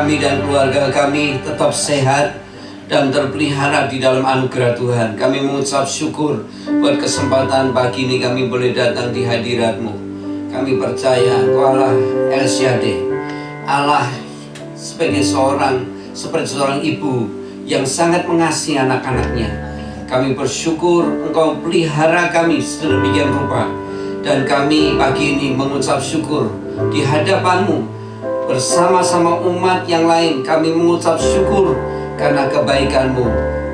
kami dan keluarga kami tetap sehat dan terpelihara di dalam anugerah Tuhan. Kami mengucap syukur buat kesempatan pagi ini kami boleh datang di hadirat-Mu. Kami percaya Engkau Allah El Shaddai, Allah seperti seorang ibu yang sangat mengasihi anak-anaknya. Kami bersyukur Engkau pelihara kami sedemikian rupa. Dan kami pagi ini mengucap syukur di hadapan-Mu bersama-sama umat yang lain. Kami mengucap syukur karena kebaikan-Mu.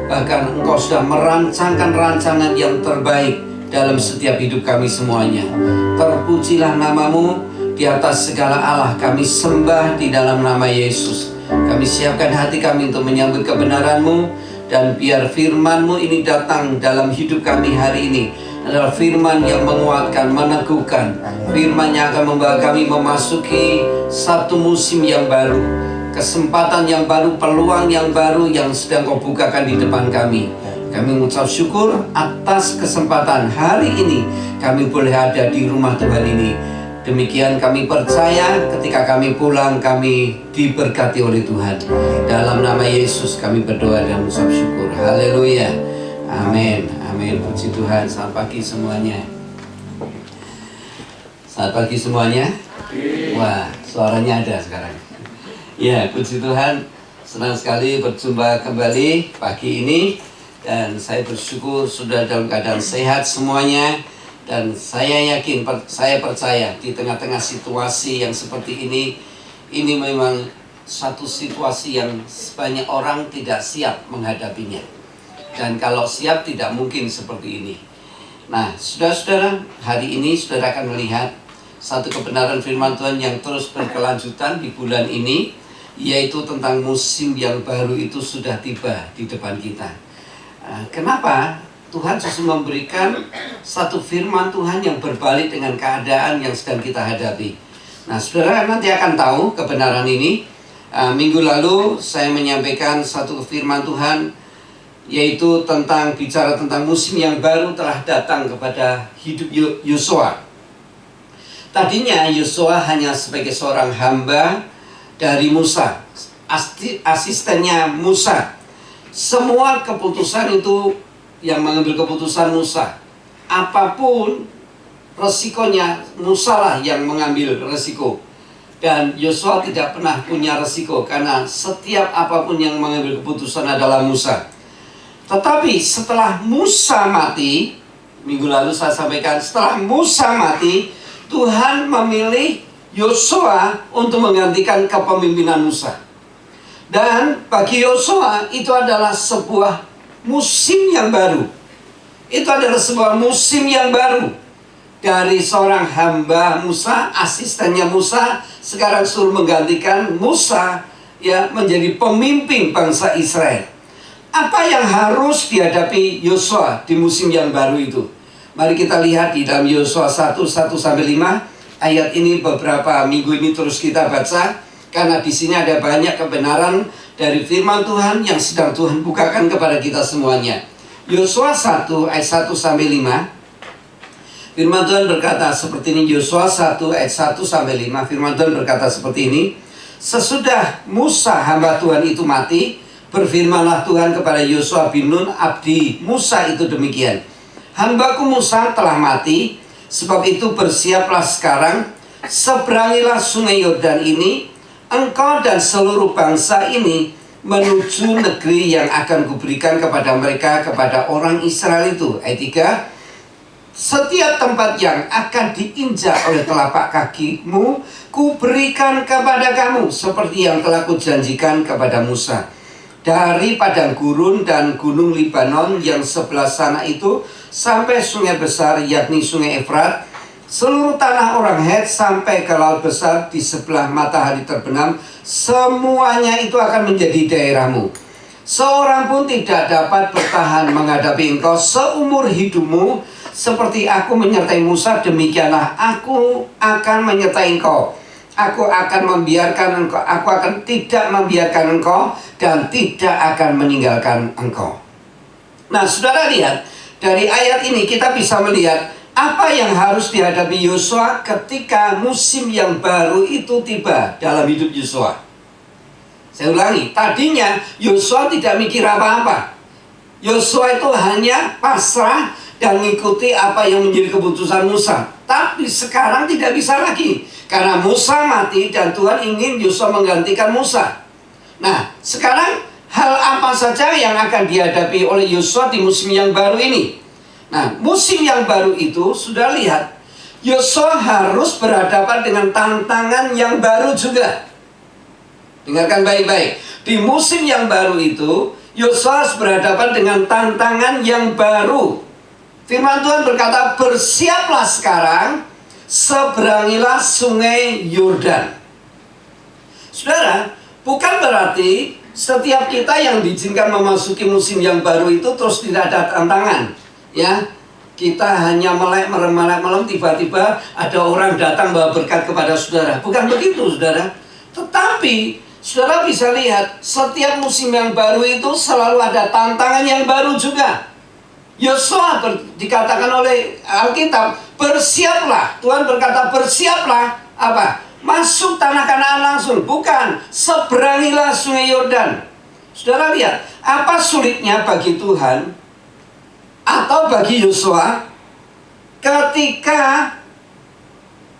Bahkan Engkau sudah merancangkan rancangan yang terbaik dalam setiap hidup kami semuanya. Terpujilah nama-Mu di atas segala Allah. Kami sembah di dalam nama Yesus. Kami siapkan hati kami untuk menyambut kebenaran-Mu. Dan biar firman-Mu ini datang dalam hidup kami hari ini adalah firman yang menguatkan, meneguhkan. Firman yang akan membawa kami memasuki satu musim yang baru, kesempatan yang baru, peluang yang baru yang sedang Kau bukakan di depan kami. Kami mengucap syukur atas kesempatan hari ini kami boleh ada di rumah Tuhan ini. Demikian kami percaya ketika kami pulang kami diberkati oleh Tuhan. Dalam nama Yesus kami berdoa dan mengucap syukur. Haleluya. Amin. Amin. Puji Tuhan. Selamat pagi semuanya. Selamat pagi semuanya. Wah, suaranya ada sekarang. Ya, puji Tuhan. Senang sekali berjumpa kembali pagi ini. Dan saya bersyukur sudah dalam keadaan sehat semuanya. Dan saya yakin, saya percaya di tengah-tengah situasi yang seperti ini memang satu situasi yang sebanyak orang tidak siap menghadapinya. Dan kalau siap tidak mungkin seperti ini. Nah, saudara-saudara, hari ini saudara akan melihat satu kebenaran firman Tuhan yang terus berkelanjutan di bulan ini, yaitu tentang musim yang baru itu sudah tiba di depan kita. Kenapa? Tuhan justru memberikan satu firman Tuhan yang berbalik dengan keadaan yang sedang kita hadapi. Nah, saudara nanti akan tahu kebenaran ini. Minggu lalu saya menyampaikan satu firman Tuhan, yaitu bicara tentang musim yang baru telah datang kepada hidup Yosua. Tadinya Yosua hanya sebagai seorang hamba dari Musa, asistennya Musa. Semua keputusan itu yang mengambil keputusan Musa. Apapun resikonya, Musa lah yang mengambil resiko. Dan Yosua tidak pernah punya resiko, karena setiap apapun yang mengambil keputusan adalah Musa. Tetapi setelah Musa mati, minggu lalu saya sampaikan, setelah Musa mati, Tuhan memilih Yosua untuk menggantikan kepemimpinan Musa. Dan bagi Yosua itu adalah sebuah musim yang baru. Itu adalah sebuah musim yang baru. Dari seorang hamba Musa, asistennya Musa, sekarang suruh menggantikan Musa menjadi pemimpin bangsa Israel. Apa yang harus dihadapi Yosua di musim yang baru itu? Mari kita lihat di dalam Yosua 1:1-5. Ayat ini beberapa minggu ini terus kita baca, karena di sini ada banyak kebenaran dari firman Tuhan yang sedang Tuhan bukakan kepada kita semuanya. Yosua 1 ayat 1-5. Firman Tuhan berkata seperti ini. Yosua 1 ayat 1-5. Firman Tuhan berkata seperti ini. Sesudah Musa hamba Tuhan itu mati, berfirmanlah Tuhan kepada Yosua bin Nun abdi Musa itu demikian. Hambaku Musa telah mati, sebab itu bersiaplah sekarang, seberangilah sungai Yordan ini, engkau dan seluruh bangsa ini menuju negeri yang akan kuberikan kepada mereka, kepada orang Israel itu. Ayat 3. Setiap tempat yang akan diinjak oleh telapak kakimu, kuberikan kepada kamu, seperti yang telah kujanjikan kepada Musa. Dari padang gurun dan gunung Libanon yang sebelah sana itu, sampai sungai besar, yakni sungai Efrat, seluruh tanah orang Het sampai ke laut besar di sebelah matahari terbenam, semuanya itu akan menjadi daerahmu. Seorang pun tidak dapat bertahan menghadapi engkau seumur hidupmu. Seperti aku menyertai Musa, demikianlah aku akan menyertai engkau. Aku akan tidak membiarkan engkau dan tidak akan meninggalkan engkau. Nah, saudara lihat, dari ayat ini kita bisa melihat apa yang harus dihadapi Yosua ketika musim yang baru itu tiba dalam hidup Yosua. Saya ulangi, tadinya Yosua tidak mikir apa-apa. Yosua itu hanya pasrah dan mengikuti apa yang menjadi keputusan Musa. Tapi sekarang tidak bisa lagi, karena Musa mati dan Tuhan ingin Yosua menggantikan Musa. Nah, sekarang hal apa saja yang akan dihadapi oleh Yosua di musim yang baru ini? Nah, musim yang baru itu sudah lihat, Yosua harus berhadapan dengan tantangan yang baru juga. Dengarkan baik-baik. Di musim yang baru itu, Yosua harus berhadapan dengan tantangan yang baru. Firman Tuhan berkata, bersiaplah sekarang, seberangilah sungai Yordan. Saudara, bukan berarti setiap kita yang diizinkan memasuki musim yang baru itu terus tidak ada tantangan. Ya, kita hanya melek melem, tiba-tiba ada orang datang bawa berkat kepada saudara. Bukan begitu, saudara. Tetapi saudara bisa lihat, setiap musim yang baru itu selalu ada tantangan yang baru juga. Yosua dikatakan oleh Alkitab, bersiaplah. Tuhan berkata, bersiaplah apa? Masuk tanah Kanaan langsung. Bukan, seberangilah sungai Yordan. Saudara lihat, apa sulitnya bagi Tuhan atau bagi Yosua ketika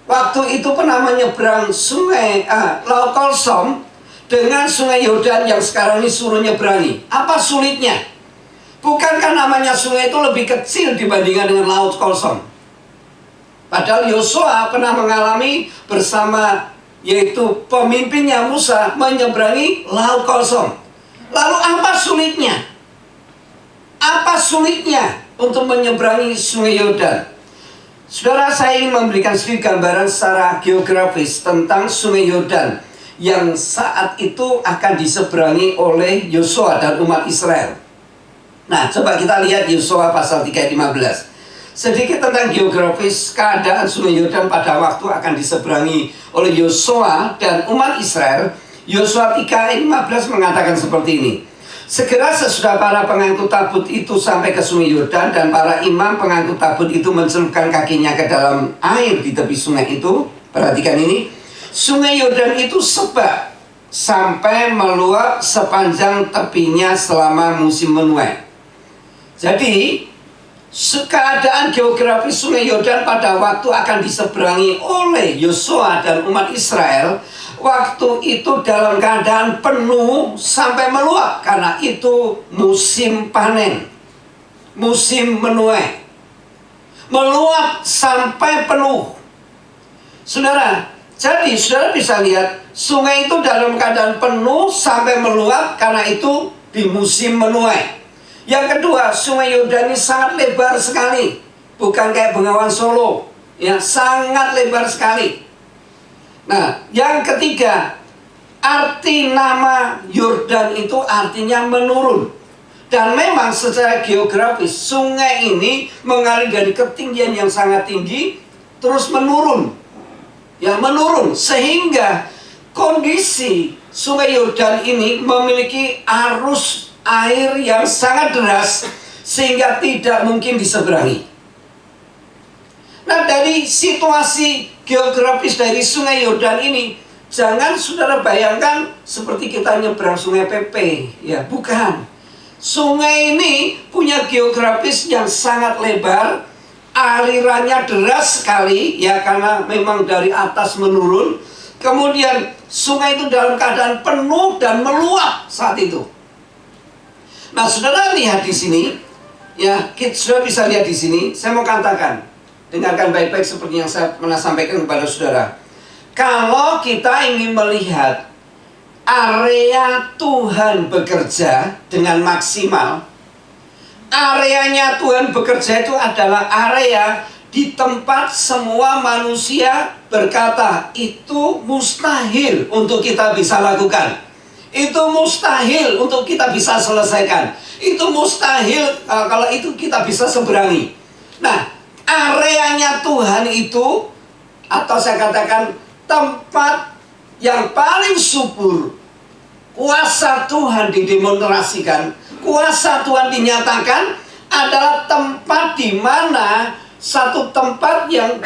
waktu itu pernah menyeberang sungai Laut Kolsom dengan sungai Yordan yang sekarang ini suruh nyeberangi. Apa sulitnya? Bukankah namanya sungai itu lebih kecil dibandingkan dengan Laut Kolsom? Padahal Yosua pernah mengalami bersama, yaitu pemimpinnya Musa, menyeberangi Laut Kolsom. Lalu apa sulitnya? Apa sulitnya untuk menyeberangi sungai Yordan? Saudara, saya ingin memberikan sedikit gambaran secara geografis tentang sungai Yordan yang saat itu akan diseberangi oleh Yosua dan umat Israel. Nah, coba kita lihat Yosua pasal 3 ayat 15. Sedikit tentang geografis keadaan sungai Yordan pada waktu akan diseberangi oleh Yosua dan umat Israel. Yosua 3 ayat 15 mengatakan seperti ini. Segera sesudah para pengangkut tabut itu sampai ke sungai Yordan, dan para imam pengangkut tabut itu mencelupkan kakinya ke dalam air di tepi sungai itu. Perhatikan ini. Sungai Yordan itu sebab sampai meluap sepanjang tepinya selama musim menuai. Jadi, keadaan geografis sungai Yordan pada waktu akan diseberangi oleh Yosua dan umat Israel, waktu itu dalam keadaan penuh sampai meluap, karena itu musim panen, musim menuai. Meluap sampai penuh. Saudara, jadi saudara bisa lihat sungai itu dalam keadaan penuh sampai meluap, karena itu di musim menuai. Yang kedua, sungai Yordan ini sangat lebar sekali, bukan kayak Bengawan Solo, ya, sangat lebar sekali. Nah, yang ketiga, arti nama Yordan itu artinya menurun. Dan memang secara geografis sungai ini mengalir dari ketinggian yang sangat tinggi terus menurun. Ya, menurun sehingga kondisi sungai Yordan ini memiliki arus air yang sangat deras sehingga tidak mungkin diseberangi. Nah, dari situasi geografis dari sungai Yordan ini, jangan saudara bayangkan seperti kita nyebrang sungai Pepe, ya, bukan. Sungai ini punya geografis yang sangat lebar, alirannya deras sekali, ya, karena memang dari atas menurun. Kemudian sungai itu dalam keadaan penuh dan meluap saat itu. Nah, saudara lihat di sini, ya, saudara bisa lihat di sini. Saya mau katakan, dengarkan baik-baik seperti yang saya pernah sampaikan kepada saudara. Kalau kita ingin melihat area Tuhan bekerja dengan maksimal, areanya Tuhan bekerja itu adalah area di tempat semua manusia berkata, itu mustahil untuk kita bisa lakukan. Itu mustahil untuk kita bisa selesaikan. Itu mustahil kalau itu kita bisa seberangi. Nah, areanya Tuhan itu, atau saya katakan tempat yang paling subur, kuasa Tuhan didemonstrasikan, kuasa Tuhan dinyatakan, adalah tempat di mana satu tempat yang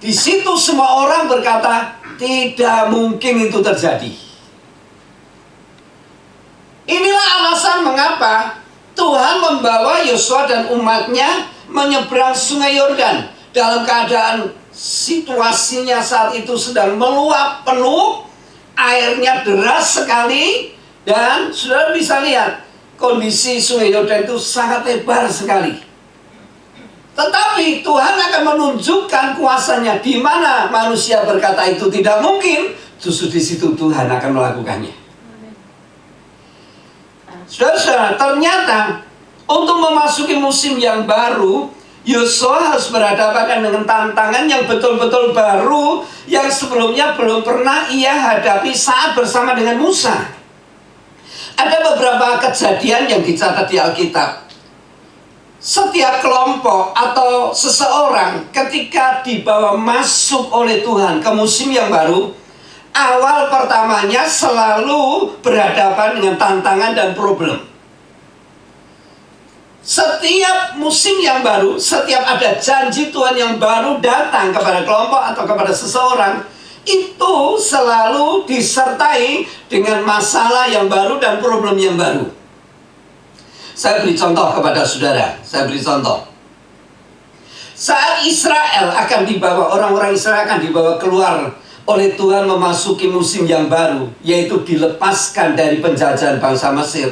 di situ semua orang berkata tidak mungkin itu terjadi. Inilah alasan mengapa Tuhan membawa Yosua dan umatnya menyeberang sungai Yordan dalam keadaan situasinya saat itu sedang meluap penuh, airnya deras sekali, dan saudara bisa lihat kondisi sungai Yordan itu sangat lebar sekali. Tetapi Tuhan akan menunjukkan kuasanya di mana manusia berkata itu tidak mungkin, justru di situ Tuhan akan melakukannya. Saudara-saudara, ternyata untuk memasuki musim yang baru, Yosua harus berhadapan dengan tantangan yang betul-betul baru yang sebelumnya belum pernah ia hadapi saat bersama dengan Musa. Ada beberapa kejadian yang dicatat di Alkitab. Setiap kelompok atau seseorang ketika dibawa masuk oleh Tuhan ke musim yang baru, awal pertamanya selalu berhadapan dengan tantangan dan problem. Setiap musim yang baru, setiap ada janji Tuhan yang baru datang kepada kelompok atau kepada seseorang, itu selalu disertai dengan masalah yang baru dan problem yang baru. Saya beri contoh kepada saudara. Saya beri contoh. Saat Israel akan dibawa, orang-orang Israel akan dibawa keluar oleh Tuhan memasuki musim yang baru, yaitu dilepaskan dari penjajahan bangsa Mesir.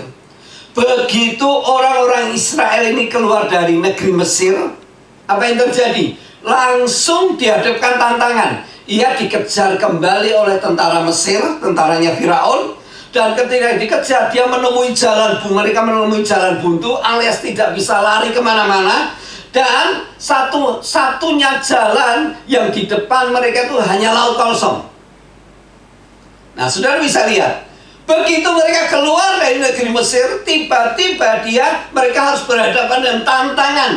Begitu orang-orang Israel ini keluar dari negeri Mesir, apa yang terjadi? Langsung dihadapkan tantangan. Ia dikejar kembali oleh tentara Mesir, tentaranya Firaun. Dan ketika dikejar, dia menemui jalan buntu. Mereka menemui jalan buntu, alias tidak bisa lari kemana-mana. Dan satu-satunya jalan yang di depan mereka itu hanya laut kosong. Nah, saudara bisa lihat, begitu mereka keluar dari negeri Mesir, tiba-tiba mereka harus berhadapan dengan tantangan.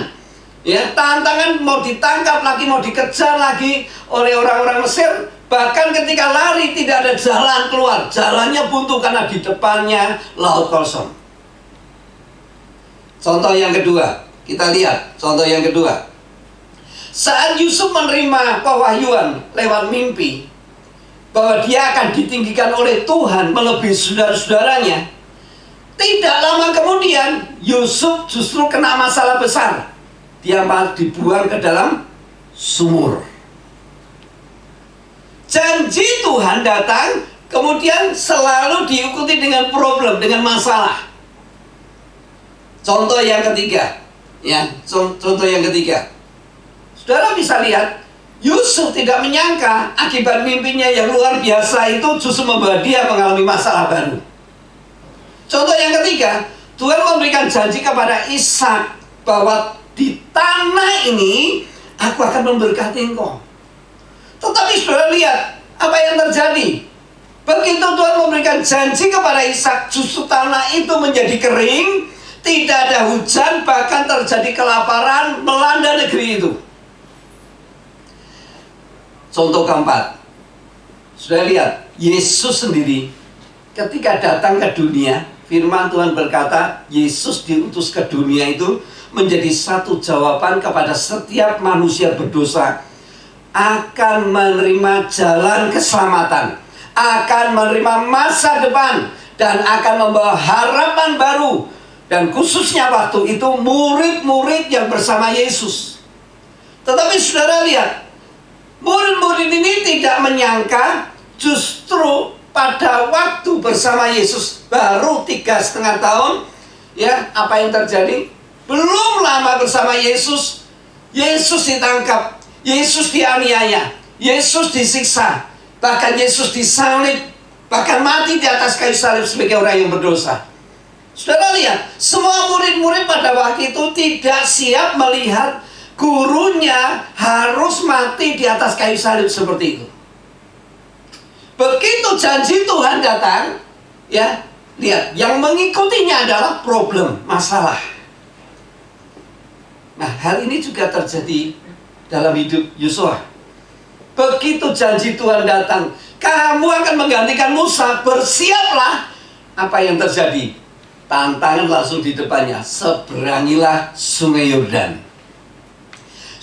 Ya, tantangan mau ditangkap lagi, mau dikejar lagi oleh orang-orang Mesir. Bahkan ketika lari tidak ada jalan keluar, jalannya buntu karena di depannya laut kosong. Contoh yang kedua, kita lihat contoh yang kedua. Saat Yusuf menerima pewahyuan lewat mimpi bahwa dia akan ditinggikan oleh Tuhan melebihi saudara-saudaranya, tidak lama kemudian Yusuf justru kena masalah besar. Dia malah dibuang ke dalam sumur. Janji Tuhan datang, kemudian selalu diikuti dengan problem, dengan masalah. Contoh yang ketiga, ya, contoh yang ketiga. Saudara bisa lihat, Yusuf tidak menyangka akibat mimpinya yang luar biasa itu justru membawa dia mengalami masalah baru. Contoh yang ketiga, Tuhan memberikan janji kepada Ishak bahwa di tanah ini aku akan memberkati engkau. Tetapi saudara lihat apa yang terjadi. Begitu Tuhan memberikan janji kepada Ishak, justru tanah itu menjadi kering, tidak ada hujan, bahkan terjadi kelaparan melanda negeri itu. Contoh keempat, sudah lihat, Yesus sendiri ketika datang ke dunia, firman Tuhan berkata, Yesus diutus ke dunia itu menjadi satu jawaban kepada setiap manusia berdosa, akan menerima jalan keselamatan, akan menerima masa depan, dan akan membawa harapan baru. Dan khususnya waktu itu murid-murid yang bersama Yesus. Tetapi saudara lihat, murid-murid ini tidak menyangka justru pada waktu bersama Yesus baru 3,5 tahun, ya, apa yang terjadi? Belum lama bersama Yesus, Yesus ditangkap, Yesus dianiaya, Yesus disiksa, bahkan Yesus disalib, bahkan mati di atas kayu salib sebagai orang yang berdosa. Saudara lihat, semua murid-murid pada waktu itu tidak siap melihat gurunya harus mati di atas kayu salib seperti itu. Begitu janji Tuhan datang, ya, lihat, yang mengikutinya adalah problem, masalah. Nah, hal ini juga terjadi dalam hidup Yosua. Begitu janji Tuhan datang, kamu akan menggantikan Musa, bersiaplah. Apa yang terjadi? Tantangan langsung di depannya, seberangilah sungai Yordan.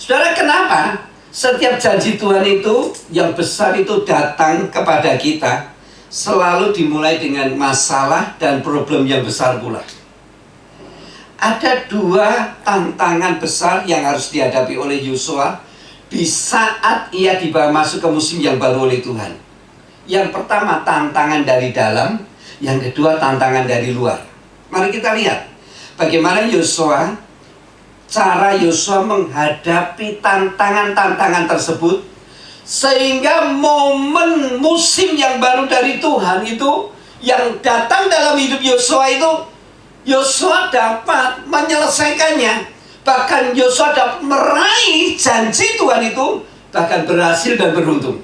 Saudara, kenapa setiap janji Tuhan itu yang besar itu datang kepada kita, selalu dimulai dengan masalah dan problem yang besar pula. Ada dua tantangan besar yang harus dihadapi oleh Yosua di saat ia dibawa masuk ke musim yang baru oleh Tuhan. Yang pertama tantangan dari dalam, yang kedua tantangan dari luar. Mari kita lihat bagaimana cara Yosua menghadapi tantangan-tantangan tersebut, sehingga momen musim yang baru dari Tuhan itu yang datang dalam hidup Yosua itu, Yosua dapat menyelesaikannya. Bahkan Yosua dapat meraih janji Tuhan itu, bahkan berhasil dan beruntung.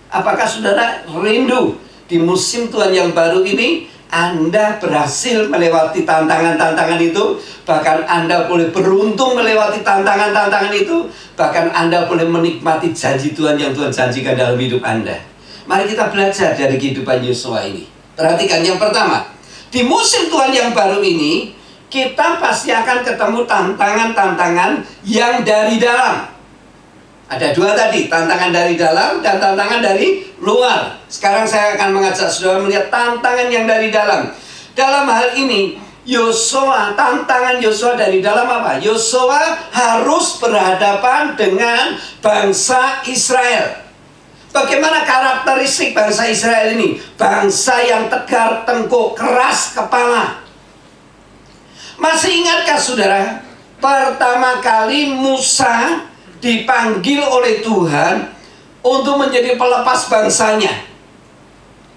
Apakah saudara rindu di musim Tuhan yang baru ini Anda berhasil melewati tantangan-tantangan itu, bahkan Anda boleh beruntung melewati tantangan-tantangan itu, bahkan Anda boleh menikmati janji Tuhan yang Tuhan janjikan dalam hidup Anda. Mari kita belajar dari kehidupan Yosua ini. Perhatikan yang pertama, di musim Tuhan yang baru ini kita pasti akan ketemu tantangan-tantangan yang dari dalam. Ada dua tadi, tantangan dari dalam dan tantangan dari luar. Sekarang saya akan mengajak saudara melihat tantangan yang dari dalam. Dalam hal ini, tantangan Yosua dari dalam apa? Yosua harus berhadapan dengan bangsa Israel. Bagaimana karakteristik bangsa Israel ini? Bangsa yang tegar tengkuk, keras kepala. Masih ingatkah saudara, pertama kali Musa dipanggil oleh Tuhan untuk menjadi pelepas bangsanya?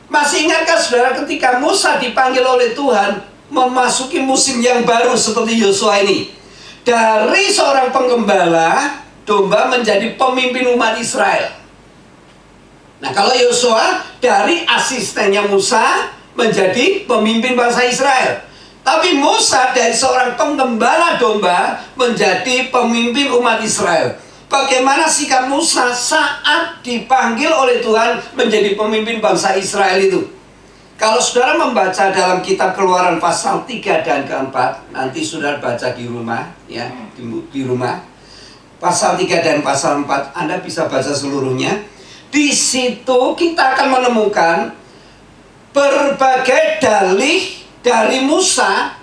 Masih ingatkah saudara ketika Musa dipanggil oleh Tuhan memasuki musim yang baru seperti Yosua ini? Dari seorang penggembala domba menjadi pemimpin umat Israel. Nah, kalau Yosua dari asistennya Musa menjadi pemimpin bangsa Israel. Tapi Musa dari seorang penggembala domba menjadi pemimpin umat Israel. Bagaimana sikap Musa saat dipanggil oleh Tuhan menjadi pemimpin bangsa Israel itu? Kalau saudara membaca dalam kitab Keluaran pasal 3 dan keempat, nanti saudara baca di rumah, ya, di rumah. Pasal 3 dan pasal 4, Anda bisa baca seluruhnya. Di situ kita akan menemukan berbagai dalih dari Musa,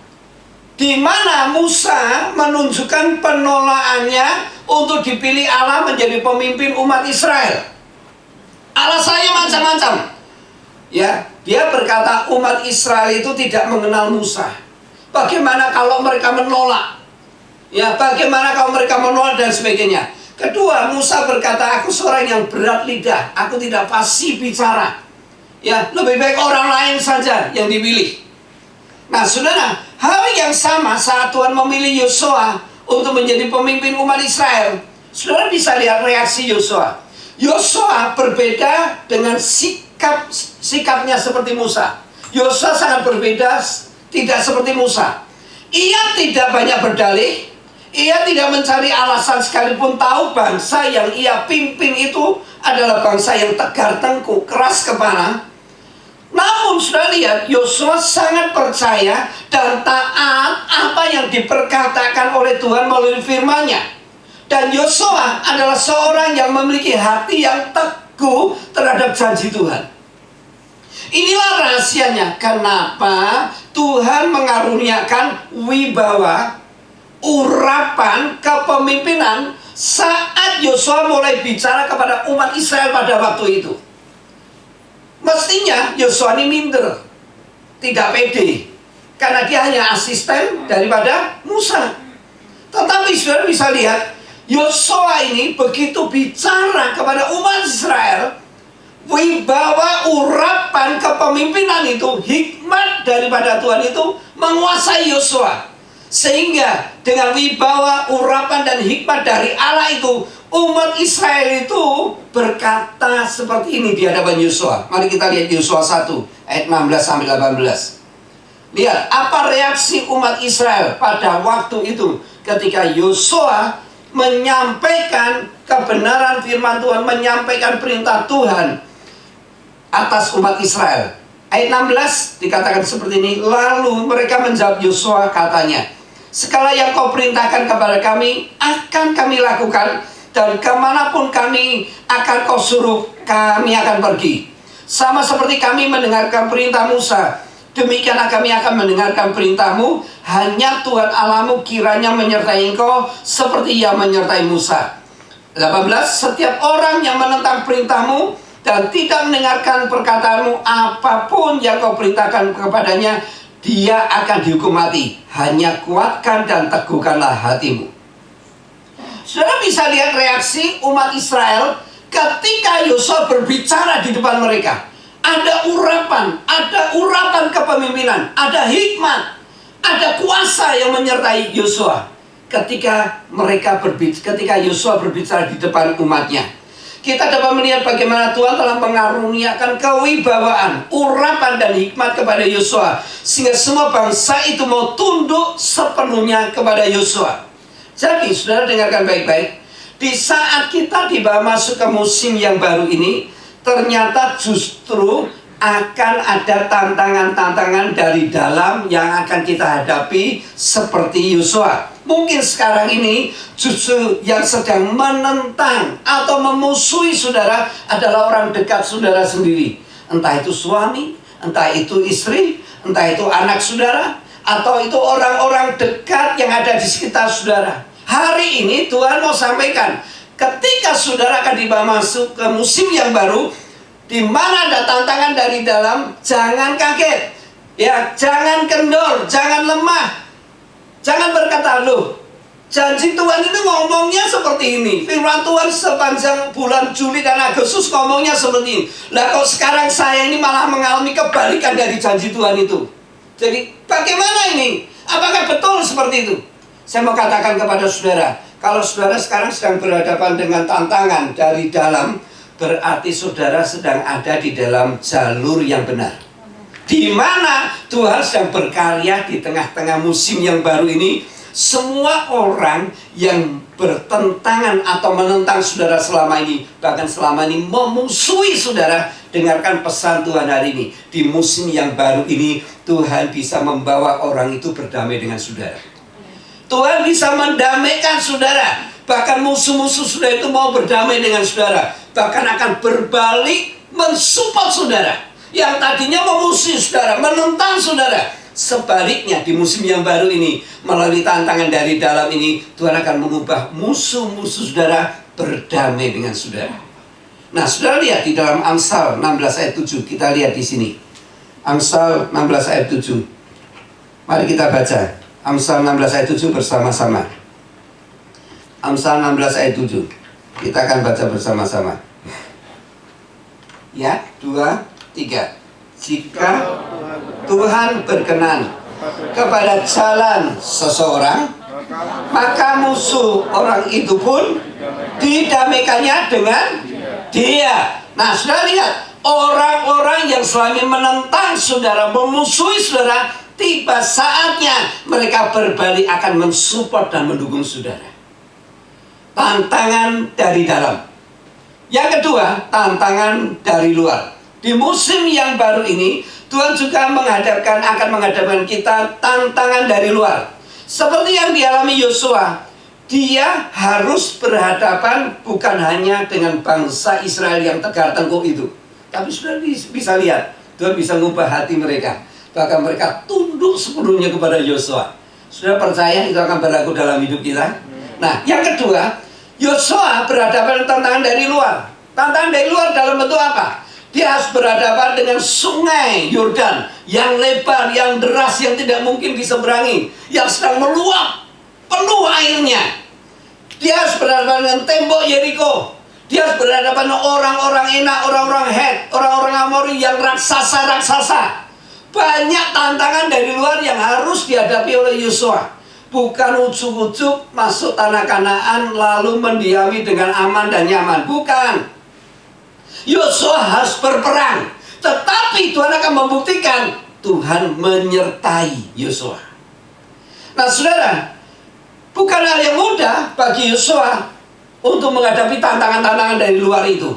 di mana Musa menunjukkan penolakannya untuk dipilih Allah menjadi pemimpin umat Israel. Alasannya macam-macam. Ya, dia berkata umat Israel itu tidak mengenal Musa. Bagaimana kalau mereka menolak? Ya, bagaimana kalau mereka menolak dan sebagainya. Kedua, Musa berkata, aku seorang yang berat lidah, aku tidak fasih bicara. Ya, lebih baik orang lain saja yang dipilih. Nah, saudara, hal yang sama saat Tuhan memilih Yosua untuk menjadi pemimpin umat Israel. Saudara bisa lihat reaksi Yosua. Yosua berbeda dengan sikapnya seperti Musa. Yosua sangat berbeda, tidak seperti Musa. Ia tidak banyak berdalih. Ia tidak mencari alasan, sekalipun tahu bangsa yang ia pimpin itu adalah bangsa yang tegar tengkuk, keras kepala. Namun sudah lihat, Yosua sangat percaya dan taat apa yang diperkatakan oleh Tuhan melalui firman-Nya. Dan Yosua adalah seorang yang memiliki hati yang teguh terhadap janji Tuhan. Inilah rahasianya kenapa Tuhan mengaruniakan wibawa, urapan kepemimpinan saat Yosua mulai bicara kepada umat Israel pada waktu itu. Mestinya Yosua ini minder, tidak pede, karena dia hanya asisten daripada Musa. Tetapi saudara bisa lihat, Yosua ini begitu bicara kepada umat Israel, wibawa urapan kepemimpinan itu, hikmat daripada Tuhan itu menguasai Yosua. Sehingga dengan wibawa urapan dan hikmat dari Allah itu, umat Israel itu berkata seperti ini di hadapan Yosua. Mari kita lihat Yosua 1 ayat 16-18. Lihat apa reaksi umat Israel pada waktu itu ketika Yosua menyampaikan kebenaran firman Tuhan, menyampaikan perintah Tuhan atas umat Israel. Ayat 16 dikatakan seperti ini. Lalu mereka menjawab Yosua, katanya, segala yang kau perintahkan kepada kami akan kami lakukan, dan kemanapun kami akan kau suruh, kami akan pergi. Sama seperti kami mendengarkan perintah Musa, demikianlah kami akan mendengarkan perintahmu. Hanya Tuhan Allahmu kiranya menyertai engkau seperti Ia menyertai Musa. 18. Setiap orang yang menentang perintahmu dan tidak mendengarkan perkataanmu, apapun yang kau perintahkan kepadanya, dia akan dihukum mati. Hanya kuatkan dan teguhkanlah hatimu. Saudara bisa lihat reaksi umat Israel ketika Yosua berbicara di depan mereka. Ada urapan kepemimpinan, ada hikmat, ada kuasa yang menyertai Yosua ketika Yosua berbicara di depan umatnya. Kita dapat melihat bagaimana Tuhan telah mengaruniakan kewibawaan, urapan dan hikmat kepada Yosua, sehingga semua bangsa itu mau tunduk sepenuhnya kepada Yosua. Jadi saudara dengarkan baik-baik, di saat kita dibawa masuk ke musim yang baru ini, ternyata justru akan ada tantangan-tantangan dari dalam yang akan kita hadapi seperti Yosua. Mungkin sekarang ini justru yang sedang menentang atau memusuhi saudara adalah orang dekat saudara sendiri. Entah itu suami, entah itu istri, entah itu anak saudara, atau itu orang-orang dekat yang ada di sekitar saudara. Hari ini Tuhan mau sampaikan, ketika saudara akan dibawa masuk ke musim yang baru, di mana ada tantangan dari dalam, jangan kaget, ya, jangan kendor, jangan lemah, jangan berkata, loh, janji Tuhan itu ngomongnya seperti ini, firman Tuhan sepanjang bulan Juli dan Agustus ngomongnya seperti ini. Lah kok sekarang saya ini malah mengalami kebalikan dari janji Tuhan itu. Jadi bagaimana ini? Apakah betul seperti itu? Saya mau katakan kepada saudara, kalau saudara sekarang sedang berhadapan dengan tantangan dari dalam, berarti saudara sedang ada di dalam jalur yang benar, di mana Tuhan sedang berkarya di tengah-tengah musim yang baru ini. Semua orang yang bertentangan atau menentang saudara selama ini, bahkan selama ini memusuhi saudara, dengarkan pesan Tuhan hari ini. Di musim yang baru ini, Tuhan bisa membawa orang itu berdamai dengan saudara. Tuhan bisa mendamaikan saudara. Bahkan musuh-musuh saudara itu mau berdamai dengan saudara, bahkan akan berbalik mensupport saudara. Yang tadinya memusuhi saudara, menentang saudara, sebaliknya di musim yang baru ini, melalui tantangan dari dalam ini, Tuhan akan mengubah musuh-musuh saudara berdamai dengan saudara. Nah, saudara lihat di dalam Amsal 16 ayat 7. Kita lihat di sini, Amsal 16 ayat 7. Mari kita baca Amsal 16 ayat 7 bersama-sama. Amsal 16 ayat 7. Kita akan baca bersama-sama. Ya, 2, 3. Jika Tuhan berkenan kepada jalan seseorang, maka musuh orang itu pun didamaikannya dengan dia. Nah, saudara lihat, orang-orang yang selama ini menentang saudara, memusuhi saudara, tiba saatnya mereka berbalik akan mensupport dan mendukung saudara. Tantangan dari dalam. Yang kedua, tantangan dari luar. Di musim yang baru ini, Tuhan juga akan menghadapkan kita tantangan dari luar. Seperti yang dialami Yosua, dia harus berhadapan bukan hanya dengan bangsa Israel yang tegar tengkuk itu, tapi sudah bisa lihat, Tuhan bisa mengubah hati mereka. Bahkan mereka tunduk sepenuhnya kepada Yosua. Sudah percaya itu akan berlaku dalam hidup kita? Nah, yang kedua, Yosua berhadapan dengan tantangan dari luar. Tantangan dari luar dalam bentuk apa? Dia harus berhadapan dengan sungai Yordan yang lebar, yang deras, yang tidak mungkin diseberangi, yang sedang meluap penuh airnya. Dia harus berhadapan dengan tembok Yeriko. Dia harus berhadapan dengan orang-orang Enak, orang-orang Het, orang-orang Amori yang raksasa-raksasa. Banyak tantangan dari luar yang harus dihadapi oleh Yosua. Bukan ujuk-ujuk masuk tanah Kanaan lalu mendiami dengan aman dan nyaman. Bukan. Yosua harus berperang, tetapi Tuhan akan membuktikan Tuhan menyertai Yosua. Nah, saudara, bukan hal yang mudah bagi Yosua untuk menghadapi tantangan-tantangan dari luar itu.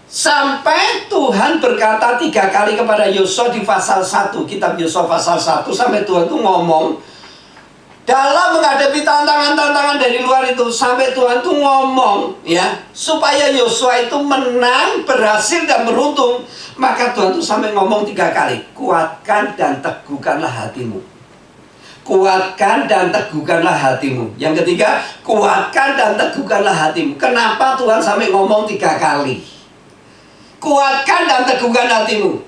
Sampai Tuhan berkata 3 kali kepada Yosua di pasal 1, kitab Yosua pasal 1, sampai Tuhan itu ngomong, dalam menghadapi tantangan-tantangan dari luar itu, sampai Tuhan tuh ngomong ya, supaya Yosua itu menang, berhasil dan beruntung. Maka Tuhan tuh sampai ngomong 3 kali, kuatkan dan teguhkanlah hatimu. Kuatkan dan teguhkanlah hatimu. Yang ketiga, kuatkan dan teguhkanlah hatimu. Kenapa Tuhan sampai ngomong 3 kali? Kuatkan dan teguhkan hatimu.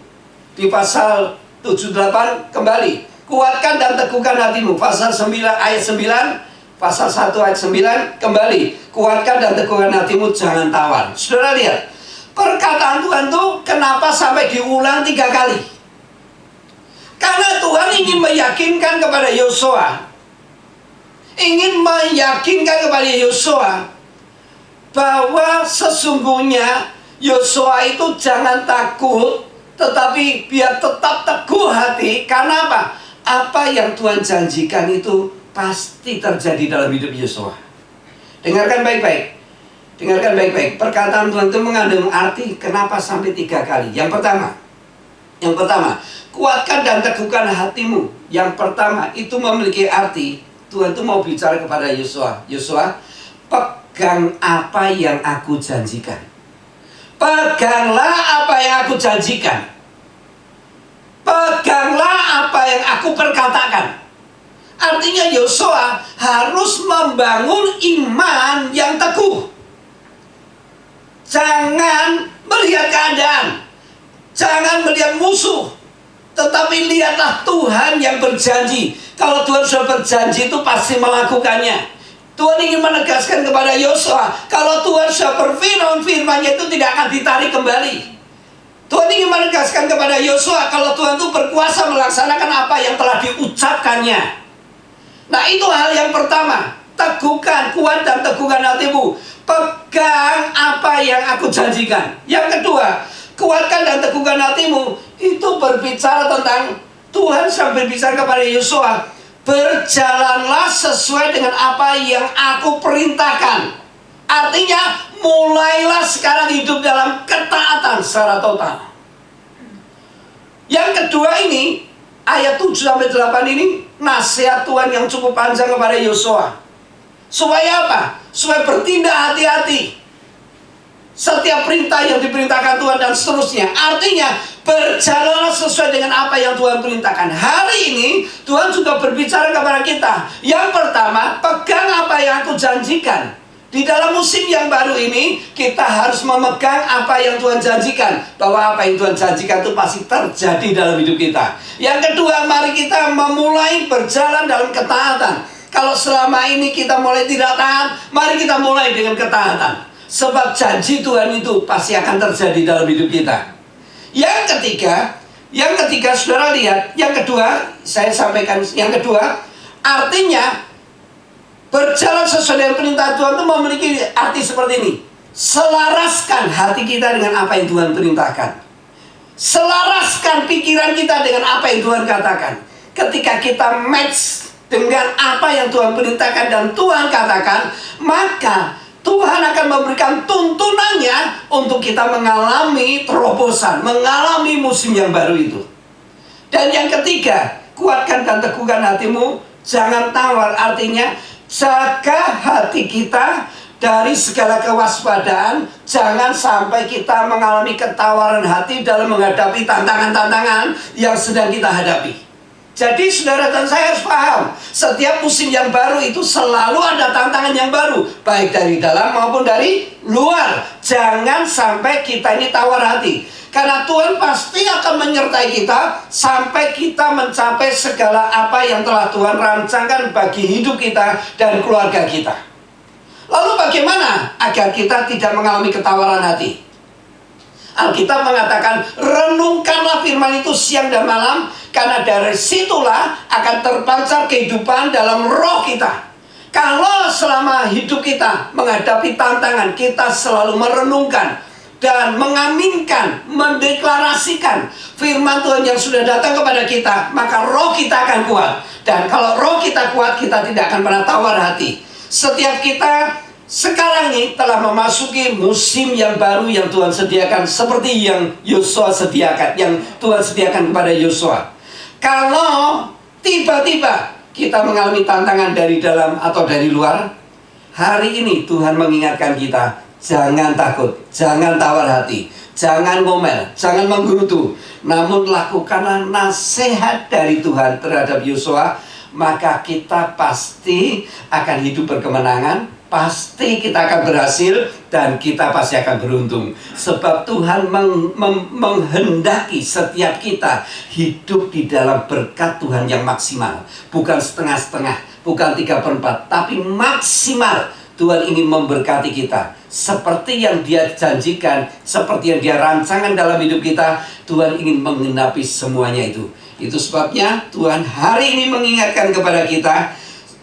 Di pasal 78 kembali, kuatkan dan teguhkan hatimu. Pasal 9 ayat 9, pasal 1 ayat 9 kembali, kuatkan dan teguhkan hatimu, jangan tawar. Saudara lihat, perkataan Tuhan tuh kenapa sampai diulang 3 kali? Karena Tuhan ingin meyakinkan kepada Yosua, bahwa sesungguhnya Yosua itu jangan takut, tetapi biar tetap teguh hati. Karena apa? Apa yang Tuhan janjikan itu pasti terjadi dalam hidup Yosua. Dengarkan baik-baik. Dengarkan baik-baik. Perkataan Tuhan itu mengandung arti kenapa sampai 3 kali. Yang pertama, kuatkan dan teguhkan hatimu. Yang pertama itu memiliki arti, Tuhan itu mau bicara kepada Yosua. Yosua, pegang apa yang aku janjikan. Peganglah apa yang aku janjikan. Peganglah apa yang aku perkatakan. Artinya Yosua harus membangun iman yang teguh. Jangan melihat keadaan, jangan melihat musuh, tetapi lihatlah Tuhan yang berjanji. Kalau Tuhan sudah berjanji itu pasti melakukannya. Tuhan ingin menegaskan kepada Yosua, kalau Tuhan sudah berfirman, firman-Nya itu tidak akan ditarik kembali. Tuhan ingin menegaskan kepada Yosua, kalau Tuhan itu berkuasa melaksanakan apa yang telah diucapkannya. Nah, itu hal yang pertama. Teguhkan, kuat dan teguhkan hatimu. Pegang apa yang aku janjikan. Yang kedua, kuatkan dan teguhkan hatimu. Itu berbicara tentang Tuhan sampai berbicara kepada Yosua, berjalanlah sesuai dengan apa yang aku perintahkan. Artinya, mulailah sekarang hidup dalam ketaatan secara total. Yang kedua ini, ayat 7-8 ini, nasihat Tuhan yang cukup panjang kepada Yosua. Supaya apa? Supaya bertindak hati-hati. Setiap perintah yang diperintahkan Tuhan dan seterusnya. Artinya, berjalanlah sesuai dengan apa yang Tuhan perintahkan. Hari ini, Tuhan juga berbicara kepada kita. Yang pertama, pegang apa yang aku janjikan. Di dalam musim yang baru ini, kita harus memegang apa yang Tuhan janjikan. Bahwa apa yang Tuhan janjikan itu pasti terjadi dalam hidup kita. Yang kedua, mari kita memulai berjalan dalam ketaatan. Kalau selama ini kita mulai tidak taat, mari kita mulai dengan ketaatan. Sebab janji Tuhan itu pasti akan terjadi dalam hidup kita. Yang ketiga, saudara lihat. Yang kedua, saya sampaikan yang kedua, artinya berjalan sesuai dengan perintah Tuhan itu memiliki arti seperti ini. Selaraskan hati kita dengan apa yang Tuhan perintahkan. Selaraskan pikiran kita dengan apa yang Tuhan katakan. Ketika kita match dengan apa yang Tuhan perintahkan dan Tuhan katakan, maka Tuhan akan memberikan tuntunannya untuk kita mengalami terobosan, mengalami musim yang baru itu. Dan yang ketiga, kuatkan dan teguhkan hatimu, jangan tawar. Artinya, jaga hati kita dari segala kewaspadaan. Jangan sampai kita mengalami ketawaran hati dalam menghadapi tantangan-tantangan yang sedang kita hadapi. Jadi saudara dan saya harus paham, setiap musim yang baru itu selalu ada tantangan yang baru, baik dari dalam maupun dari luar. Jangan sampai kita ini tawar hati, karena Tuhan pasti akan menyertai kita sampai kita mencapai segala apa yang telah Tuhan rancangkan bagi hidup kita dan keluarga kita. Lalu bagaimana agar kita tidak mengalami ketawaran hati? Alkitab mengatakan, renungkanlah firman itu siang dan malam, karena dari situlah akan terpancar kehidupan dalam roh kita. Kalau selama hidup kita menghadapi tantangan, kita selalu merenungkan dan mengaminkan, mendeklarasikan firman Tuhan yang sudah datang kepada kita, maka roh kita akan kuat. Dan kalau roh kita kuat, kita tidak akan pernah tawar hati. Setiap kita sekarang ini telah memasuki musim yang baru yang Tuhan sediakan, seperti yang Yosua sediakan, yang Tuhan sediakan kepada Yosua. Kalau tiba-tiba kita mengalami tantangan dari dalam atau dari luar, hari ini Tuhan mengingatkan kita, jangan takut, jangan tawar hati, jangan ngomel, jangan menggerutu, namun lakukanlah nasihat dari Tuhan terhadap Yosua, maka kita pasti akan hidup berkemenangan, pasti kita akan berhasil, dan kita pasti akan beruntung. Sebab Tuhan menghendaki setiap kita hidup di dalam berkat Tuhan yang maksimal. Bukan setengah-setengah, bukan 3/4, tapi maksimal. Tuhan ingin memberkati kita seperti yang Dia janjikan, seperti yang Dia rancangkan dalam hidup kita. Tuhan ingin menggenapi semuanya itu. Itu sebabnya Tuhan hari ini mengingatkan kepada kita,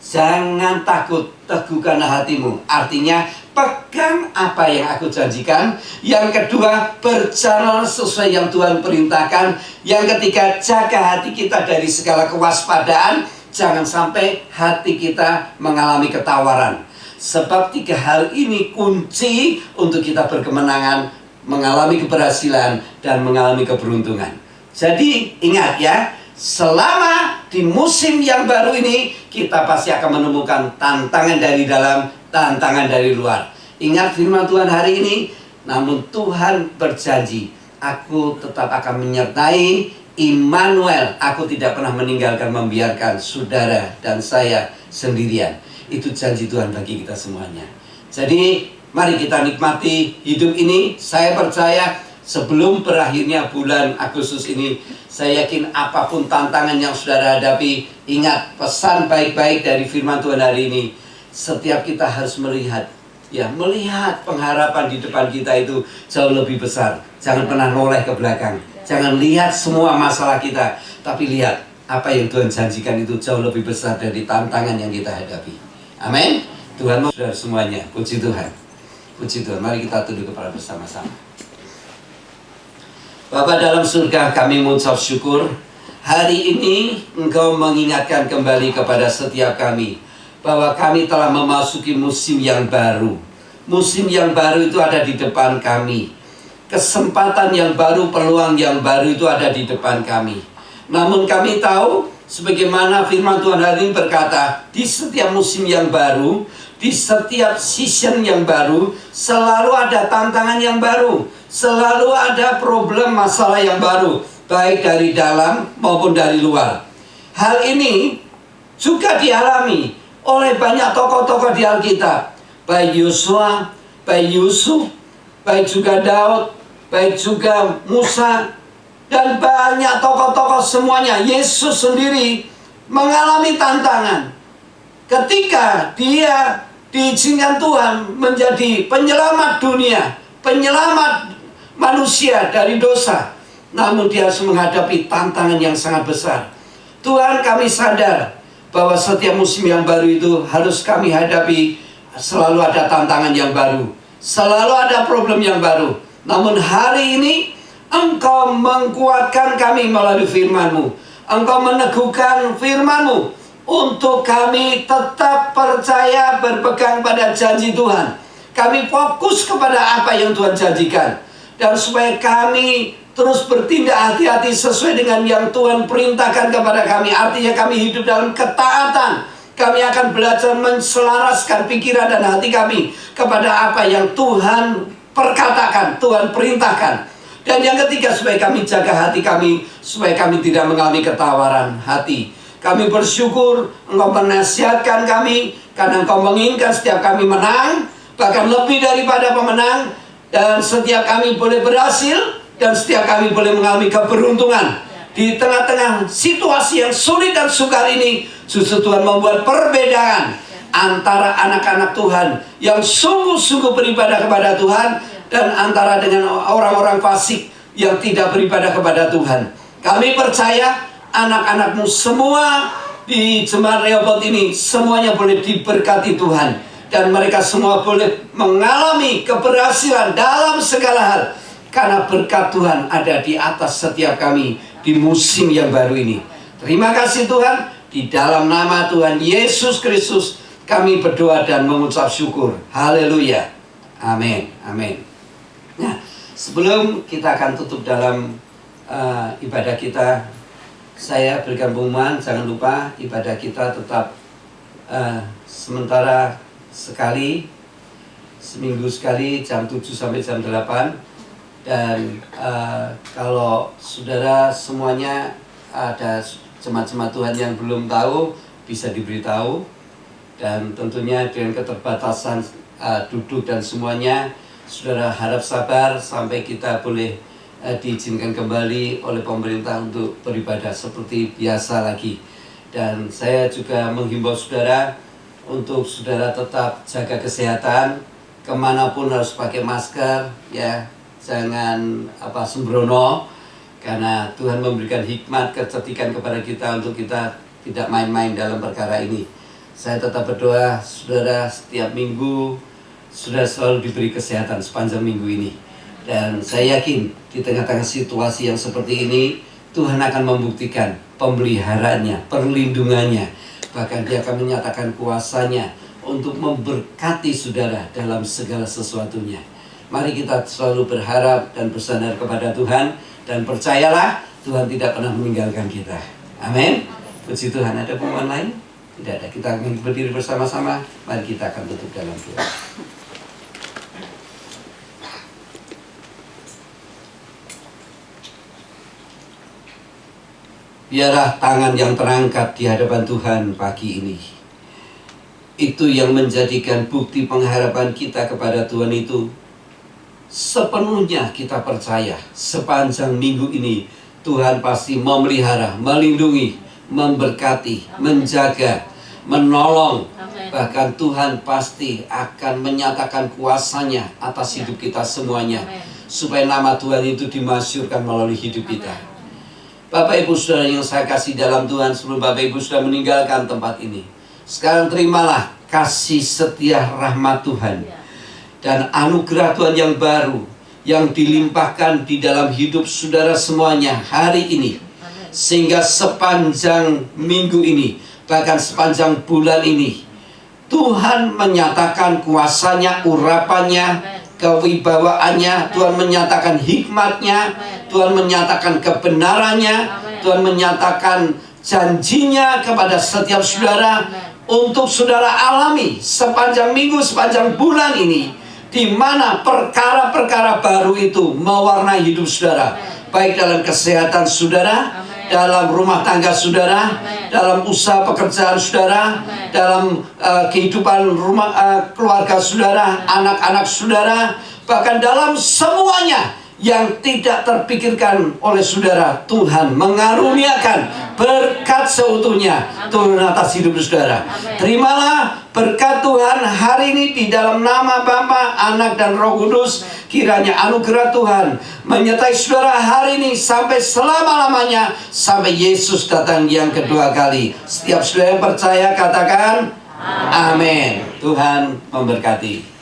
jangan takut, teguhkanlah hatimu. Artinya, pegang apa yang aku janjikan. Yang kedua, berjalan sesuai yang Tuhan perintahkan. Yang ketiga, jaga hati kita dari segala kewaspadaan. Jangan sampai hati kita mengalami ketawaran. Sebab 3 hal ini kunci untuk kita berkemenangan, mengalami keberhasilan, dan mengalami keberuntungan. Jadi ingat ya, selama di musim yang baru ini, kita pasti akan menemukan tantangan dari dalam, tantangan dari luar. Ingat firman Tuhan hari ini, namun Tuhan berjanji, aku tetap akan menyertai Immanuel. Aku tidak pernah meninggalkan, membiarkan saudara dan saya sendirian. Itu janji Tuhan bagi kita semuanya. Jadi mari kita nikmati hidup ini. Saya percaya sebelum berakhirnya bulan Agustus ini, saya yakin apapun tantangan yang saudara hadapi, ingat pesan baik-baik dari firman Tuhan hari ini. Setiap kita harus melihat pengharapan di depan kita itu jauh lebih besar. Jangan pernah noleh ke belakang. Jangan lihat semua masalah kita, tapi lihat apa yang Tuhan janjikan itu jauh lebih besar dari tantangan yang kita hadapi. Amin. Tuhan mau saudara semuanya. Puji Tuhan. Puji Tuhan. Mari kita tunduk kepada bersama-sama. Bapa dalam surga, kami mengucap syukur. Hari ini Engkau mengingatkan kembali kepada setiap kami bahwa kami telah memasuki musim yang baru. Musim yang baru itu ada di depan kami. Kesempatan yang baru, peluang yang baru itu ada di depan kami. Namun kami tahu, sebagaimana firman Tuhan hari ini berkata, di setiap musim yang baru, di setiap season yang baru, selalu ada tantangan yang baru. Selalu ada problem, masalah yang baru, baik dari dalam maupun dari luar. Hal ini juga dialami oleh banyak tokoh-tokoh di Alkitab. Baik Yosua, baik Yusuf, baik juga Daud, baik juga Musa, dan banyak tokoh-tokoh semuanya. Yesus sendiri mengalami tantangan ketika Dia diizinkan Tuhan menjadi penyelamat dunia, penyelamat manusia dari dosa. Namun Dia harus menghadapi tantangan yang sangat besar. Tuhan, kami sadar bahwa setiap musim yang baru itu harus kami hadapi. Selalu ada tantangan yang baru, selalu ada problem yang baru. Namun hari ini Engkau menguatkan kami melalui firman-Mu. Engkau meneguhkan firman-Mu untuk kami tetap percaya, berpegang pada janji Tuhan. Kami fokus kepada apa yang Tuhan janjikan. Dan supaya kami terus bertindak hati-hati sesuai dengan yang Tuhan perintahkan kepada kami. Artinya kami hidup dalam ketaatan. Kami akan belajar menselaraskan pikiran dan hati kami kepada apa yang Tuhan perkatakan, Tuhan perintahkan. Dan yang ketiga, supaya kami jaga hati kami, supaya kami tidak mengalami ketawaran hati. Kami bersyukur Engkau menasihatkan kami, karena Engkau menginginkan setiap kami menang, bahkan lebih daripada pemenang. Dan setiap kami boleh berhasil, dan setiap kami boleh mengalami keberuntungan. Di tengah-tengah situasi yang sulit dan sukar ini, justru Tuhan membuat perbedaan antara anak-anak Tuhan yang sungguh-sungguh beribadah kepada Tuhan, dan antara dengan orang-orang fasik yang tidak beribadah kepada Tuhan. Kami percaya anak-anak-Mu semua di Jemaat Rehoboth ini semuanya boleh diberkati Tuhan, dan mereka semua boleh mengalami keberhasilan dalam segala hal, karena berkat Tuhan ada di atas setiap kami di musim yang baru ini. Terima kasih Tuhan. Di dalam nama Tuhan Yesus Kristus kami berdoa dan mengucap syukur. Haleluya. Amin. Amin. Nah, sebelum kita akan tutup dalam ibadah kita, saya berikan pengumuman, jangan lupa ibadah kita tetap sementara sekali, seminggu sekali jam 7 sampai jam 8. Dan kalau saudara semuanya ada jemaat-jemaat Tuhan yang belum tahu, bisa diberitahu. Dan tentunya dengan keterbatasan duduk dan semuanya, saudara harap sabar sampai kita boleh diizinkan kembali oleh pemerintah untuk beribadah seperti biasa lagi. Dan saya juga menghimbau saudara untuk saudara tetap jaga kesehatan, kemanapun harus pakai masker, ya, jangan sembrono, karena Tuhan memberikan hikmat kecerdikan kepada kita untuk kita tidak main-main dalam perkara ini. Saya tetap berdoa saudara setiap minggu sudah selalu diberi kesehatan sepanjang minggu ini. Dan saya yakin di tengah-tengah situasi yang seperti ini, Tuhan akan membuktikan pemeliharaannya, perlindungannya. Bahkan Dia akan menyatakan kuasa-Nya untuk memberkati saudara dalam segala sesuatunya. Mari kita selalu berharap dan bersandar kepada Tuhan. Dan percayalah, Tuhan tidak pernah meninggalkan kita. Amin. Puji Tuhan. Ada pengumuman lain? Tidak ada. Kita akan berdiri bersama-sama. Mari kita akan tutup dalam doa. Biarlah tangan yang terangkat di hadapan Tuhan pagi ini, itu yang menjadikan bukti pengharapan kita kepada Tuhan itu sepenuhnya kita percaya sepanjang minggu ini Tuhan pasti memelihara, melindungi, memberkati, menjaga, menolong. Bahkan Tuhan pasti akan menyatakan kuasa-Nya atas hidup kita semuanya, supaya nama Tuhan itu dimasyhurkan melalui hidup kita. Bapak Ibu Saudara yang saya kasih dalam Tuhan, sebelum Bapak Ibu sudah meninggalkan tempat ini, sekarang terimalah kasih setia rahmat Tuhan dan anugerah Tuhan yang baru yang dilimpahkan di dalam hidup saudara semuanya hari ini, sehingga sepanjang minggu ini, bahkan sepanjang bulan ini, Tuhan menyatakan kuasa-Nya, urapannya, kewibawaannya. Tuhan menyatakan hikmat-Nya, Tuhan menyatakan kebenarannya, Tuhan menyatakan janji-Nya kepada setiap saudara, untuk saudara alami sepanjang minggu, sepanjang bulan ini, di mana perkara-perkara baru itu mewarnai hidup saudara, baik dalam kesehatan saudara, dalam rumah tangga saudara, dalam usaha pekerjaan saudara, dalam kehidupan keluarga saudara, anak-anak saudara, bahkan dalam semuanya yang tidak terpikirkan oleh saudara. Tuhan mengaruniakan berkat seutuhnya turun atas hidup saudara. Terimalah berkat Tuhan hari ini di dalam nama Bapa, Anak, dan Roh Kudus. Kiranya anugerah Tuhan menyertai saudara hari ini sampai selama-lamanya, sampai Yesus datang yang kedua kali. Setiap saudara yang percaya katakan amin. Tuhan memberkati.